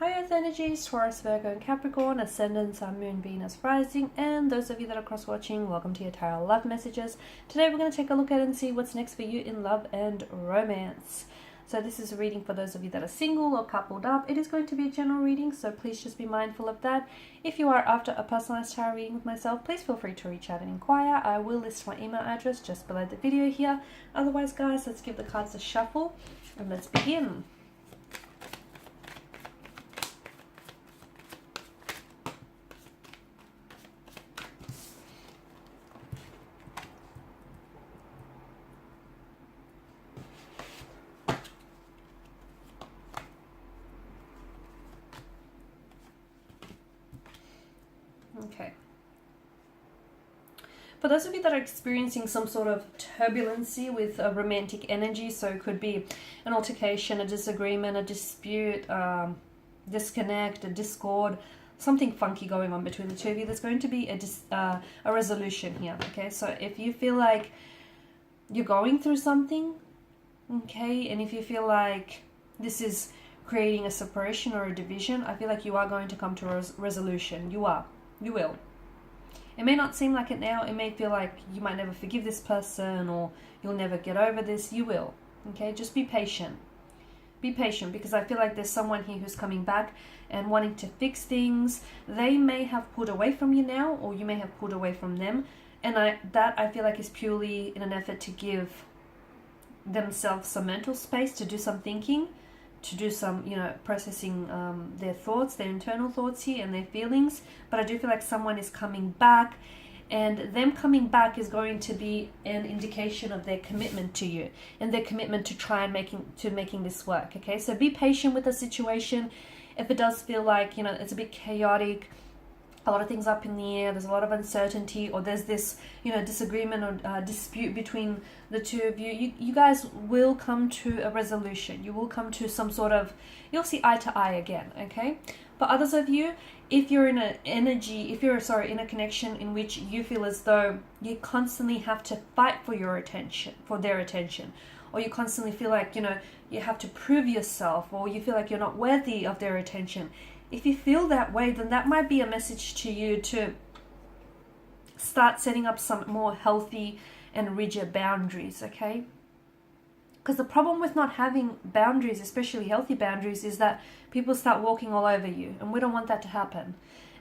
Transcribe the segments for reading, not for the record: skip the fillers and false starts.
High Earth energies, Taurus, Virgo, and Capricorn, Ascendant, Sun, Moon, Venus, Rising, and those of you that are cross-watching, welcome to your tarot love messages. Today we're going to take a look at and see what's next for you in love and romance. So this is a reading for those of you that are single or coupled up. It is going to be a general reading, so please just be mindful of that. If you are after a personalized tarot reading with myself, please feel free to reach out and inquire. I will list my email address just below the video here. Otherwise, guys, let's give the cards a shuffle and let's begin. Okay. For those of you that are experiencing some sort of turbulency with a romantic energy, so it could be an altercation, a disagreement, a dispute, disconnect, a discord, something funky going on between the two of you, there's going to be a resolution here, okay? So if you feel like you're going through something, okay, and if you feel like this is creating a separation or a division, I feel like you are going to come to a resolution. You will. It may not seem like it now. It may feel like you might never forgive this person or you'll never get over this. You will. Okay, just be patient. Be patient, because I feel like there's someone here who's coming back and wanting to fix things. They may have pulled away from you now, or you may have pulled away from them. And I feel like is purely in an effort to give themselves some mental space to do some thinking, to do some, processing their thoughts, their internal thoughts here and their feelings. But I do feel like someone is coming back, and them coming back is going to be an indication of their commitment to you and their commitment to try and making this work. Okay, so be patient with the situation. If it does feel like, it's a bit chaotic, a lot of things up in the air, there's a lot of uncertainty, or there's this, disagreement or dispute between the two of you, you guys will come to a resolution. You will come to some sort of, you'll see eye to eye again, okay? But others of you, if you're in an energy, in a connection in which you feel as though you constantly have to fight for their attention, or you constantly feel like, you have to prove yourself, or you feel like you're not worthy of their attention, if you feel that way, then that might be a message to you to start setting up some more healthy and rigid boundaries, okay? Because the problem with not having boundaries, especially healthy boundaries, is that people start walking all over you, and we don't want that to happen.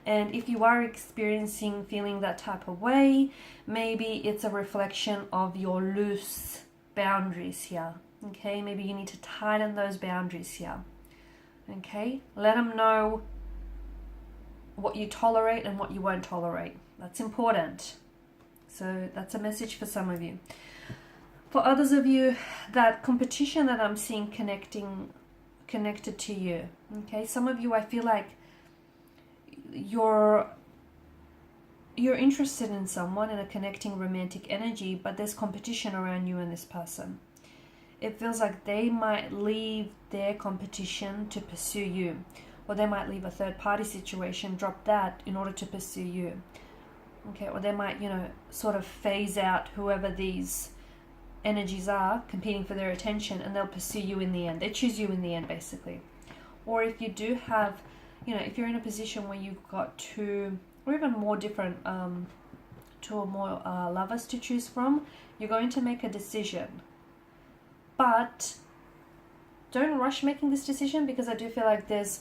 And if you are feeling that type of way, maybe it's a reflection of your loose boundaries here, okay? Maybe you need to tighten those boundaries here. Okay, let them know what you tolerate and what you won't tolerate. That's important. So that's a message for some of you. For others of you, that competition that I'm seeing connected to you. Okay, some of you, I feel like you're interested in someone, in a connecting romantic energy, but there's competition around you and this person. It feels like they might leave their competition to pursue you, or they might leave a third-party situation, drop that in order to pursue you. Okay, or they might, sort of phase out whoever these energies are competing for their attention, and they'll pursue you in the end. They choose you in the end, basically. Or if you do have, if you're in a position where you've got two or even more different, two or more lovers to choose from, you're going to make a decision. But don't rush making this decision, because I do feel like there's,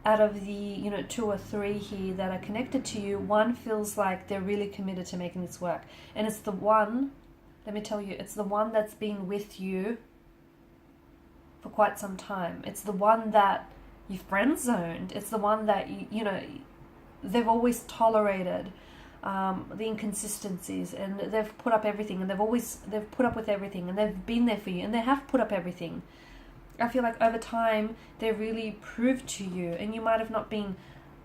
out of the, two or three here that are connected to you, one feels like they're really committed to making this work. And it's the one, let me tell you, it's the one that's been with you for quite some time. It's the one that you friend-zoned. It's the one that, they've always tolerated the inconsistencies, and they've put up everything, and they've put up with everything, and they've been there for you, and they have put up everything. I feel like over time they really proved to you, and you might have not been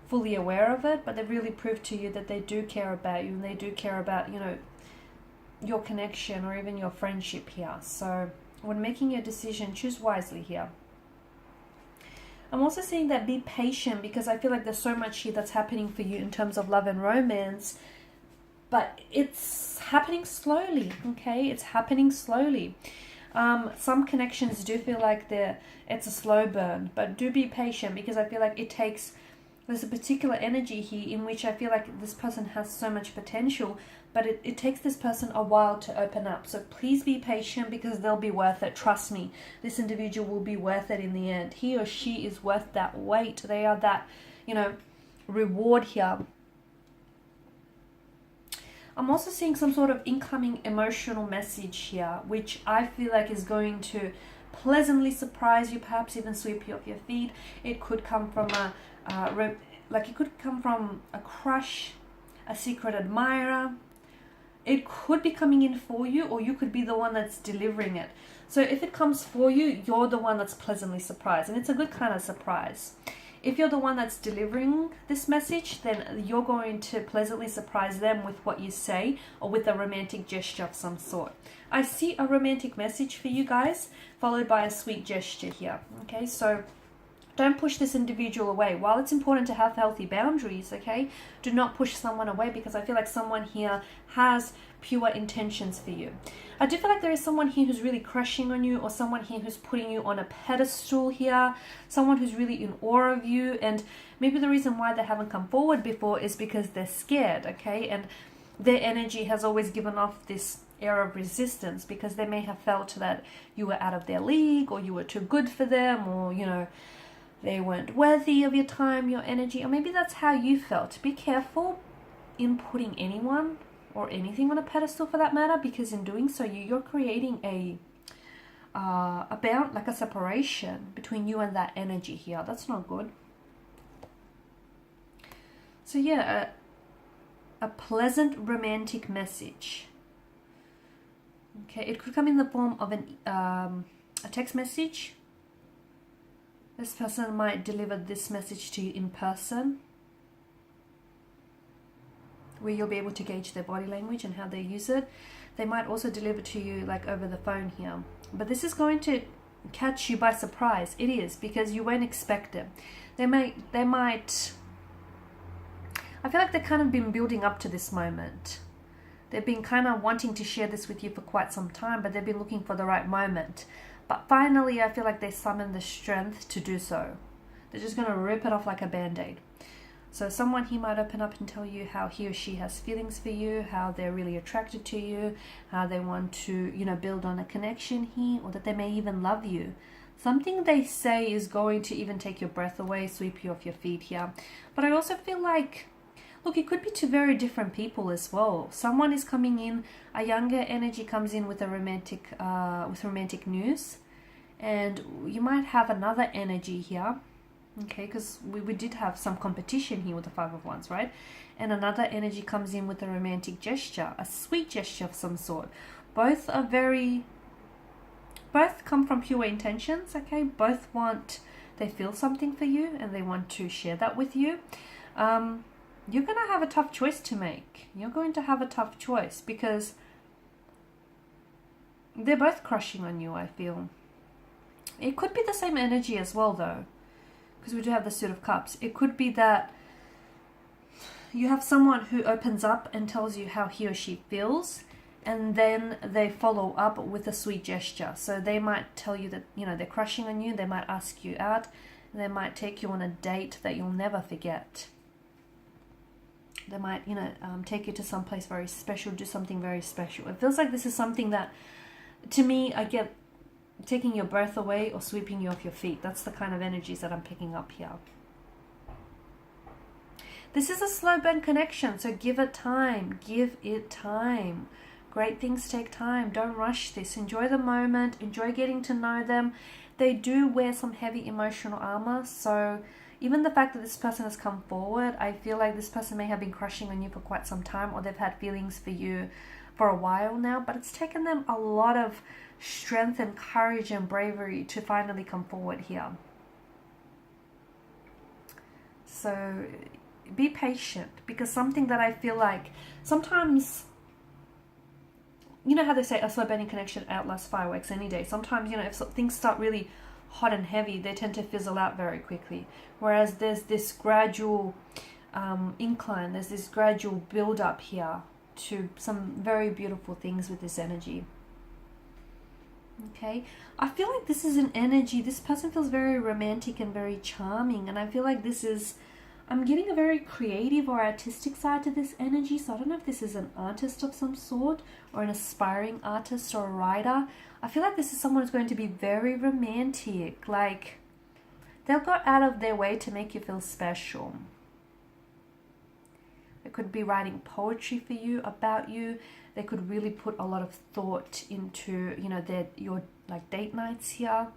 fully aware of it, but they really proved to you that they do care about you, and they do care about, your connection or even your friendship here. So when making your decision, choose wisely here. I'm also saying that be patient, because I feel like there's so much here that's happening for you in terms of love and romance, but it's happening slowly, okay? It's happening slowly. Some connections do feel like it's a slow burn, but do be patient, because I feel like there's a particular energy here in which I feel like this person has so much potential, but it takes this person a while to open up. So please be patient, because they'll be worth it. Trust me, this individual will be worth it in the end. He or she is worth that wait. They are that, reward here. I'm also seeing some sort of incoming emotional message here, which I feel like is going to pleasantly surprise you, perhaps even sweep you off your feet. It could come from it could come from a crush, a secret admirer. It could be coming in for you, or you could be the one that's delivering it. So if it comes for you, you're the one that's pleasantly surprised, and it's a good kind of surprise. If you're the one that's delivering this message, then you're going to pleasantly surprise them with what you say, or with a romantic gesture of some sort. I see a romantic message for you guys, followed by a sweet gesture here. Okay, so don't push this individual away. While it's important to have healthy boundaries, okay, do not push someone away, because I feel like someone here has pure intentions for you. I do feel like there is someone here who's really crushing on you, or someone here who's putting you on a pedestal here, someone who's really in awe of you, and maybe the reason why they haven't come forward before is because they're scared, okay, and their energy has always given off this air of resistance, because they may have felt that you were out of their league, or you were too good for them, or, they weren't worthy of your time, your energy, or maybe that's how you felt. Be careful in putting anyone or anything on a pedestal, for that matter, because in doing so, you're creating a bound, like a separation between you and that energy here. That's not good. So yeah, a pleasant romantic message. Okay, it could come in the form of a text message. This person might deliver this message to you in person, where you'll be able to gauge their body language and how they use it. They might also deliver to you like over the phone here. But this is going to catch you by surprise. It is, because you won't expect it. They might, I feel like they've kind of been building up to this moment. They've been kind of wanting to share this with you for quite some time, but they've been looking for the right moment. But finally, I feel like they summoned the strength to do so. They're just going to rip it off like a band-aid. So someone here might open up and tell you how he or she has feelings for you, how they're really attracted to you, how they want to, build on a connection here, or that they may even love you. Something they say is going to even take your breath away, sweep you off your feet here. But I also feel like, look, it could be two very different people as well. Someone is coming in, a younger energy comes in with a romantic news, and you might have another energy here, okay, because we did have some competition here with the Five of Wands, right? And another energy comes in with a romantic gesture, a sweet gesture of some sort. Both come from pure intentions, okay? Both they feel something for you, and they want to share that with you. You're going to have a tough choice to make. You're going to have a tough choice, because they're both crushing on you, I feel. It could be the same energy as well, though, because we do have the Suit of Cups. It could be that you have someone who opens up and tells you how he or she feels, and then they follow up with a sweet gesture. So they might tell you that, they're crushing on you. They might ask you out, and they might take you on a date that you'll never forget. They might, take you to some place very special, do something very special. It feels like this is something that, to me, I get taking your breath away or sweeping you off your feet. That's the kind of energies that I'm picking up here. This is a slow burn connection, so give it time. Give it time. Great things take time. Don't rush this. Enjoy the moment. Enjoy getting to know them. They do wear some heavy emotional armor, so even the fact that this person has come forward, I feel like this person may have been crushing on you for quite some time, or they've had feelings for you for a while now, but it's taken them a lot of strength and courage and bravery to finally come forward here. So be patient, because something that I feel like sometimes, how they say a slow burning connection outlasts fireworks any day. Sometimes, if things start really hot and heavy, they tend to fizzle out very quickly. Whereas there's this gradual incline, there's this gradual build up here to some very beautiful things with this energy. Okay, I feel like this is an energy, this person feels very romantic and very charming, and I feel like this is, I'm getting a very creative or artistic side to this energy. So I don't know if this is an artist of some sort or an aspiring artist or a writer. I feel like this is someone who's going to be very romantic. Like, they'll go out of their way to make you feel special. They could be writing poetry for you, about you. They could really put a lot of thought into, you know, your like date nights here.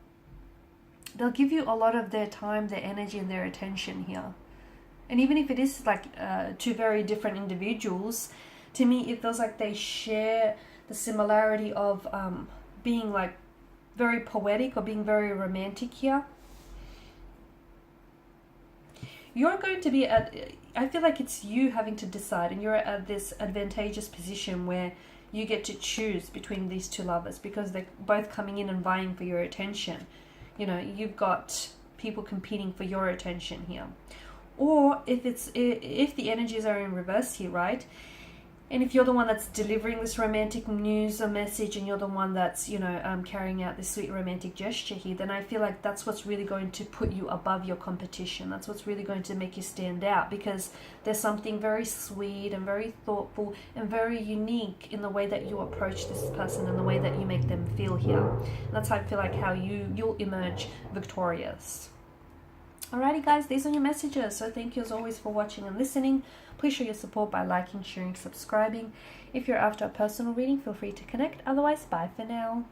They'll give you a lot of their time, their energy, and their attention here. And even if it is like two very different individuals, to me it feels like they share the similarity of being like very poetic or being very romantic here. You're going to be at, I feel like it's you having to decide, and you're at this advantageous position where you get to choose between these two lovers because they're both coming in and vying for your attention. You know, you've got people competing for your attention here. Or if the energies are in reverse here, right? And if you're the one that's delivering this romantic news or message, and you're the one that's, you know, carrying out this sweet romantic gesture here, then I feel like that's what's really going to put you above your competition. That's what's really going to make you stand out, because there's something very sweet and very thoughtful and very unique in the way that you approach this person and the way that you make them feel here. And that's how I feel like how you'll emerge victorious. Alrighty guys, these are your messages. So thank you as always for watching and listening. Please show your support by liking, sharing, subscribing. If you're after a personal reading, feel free to connect. Otherwise, bye for now.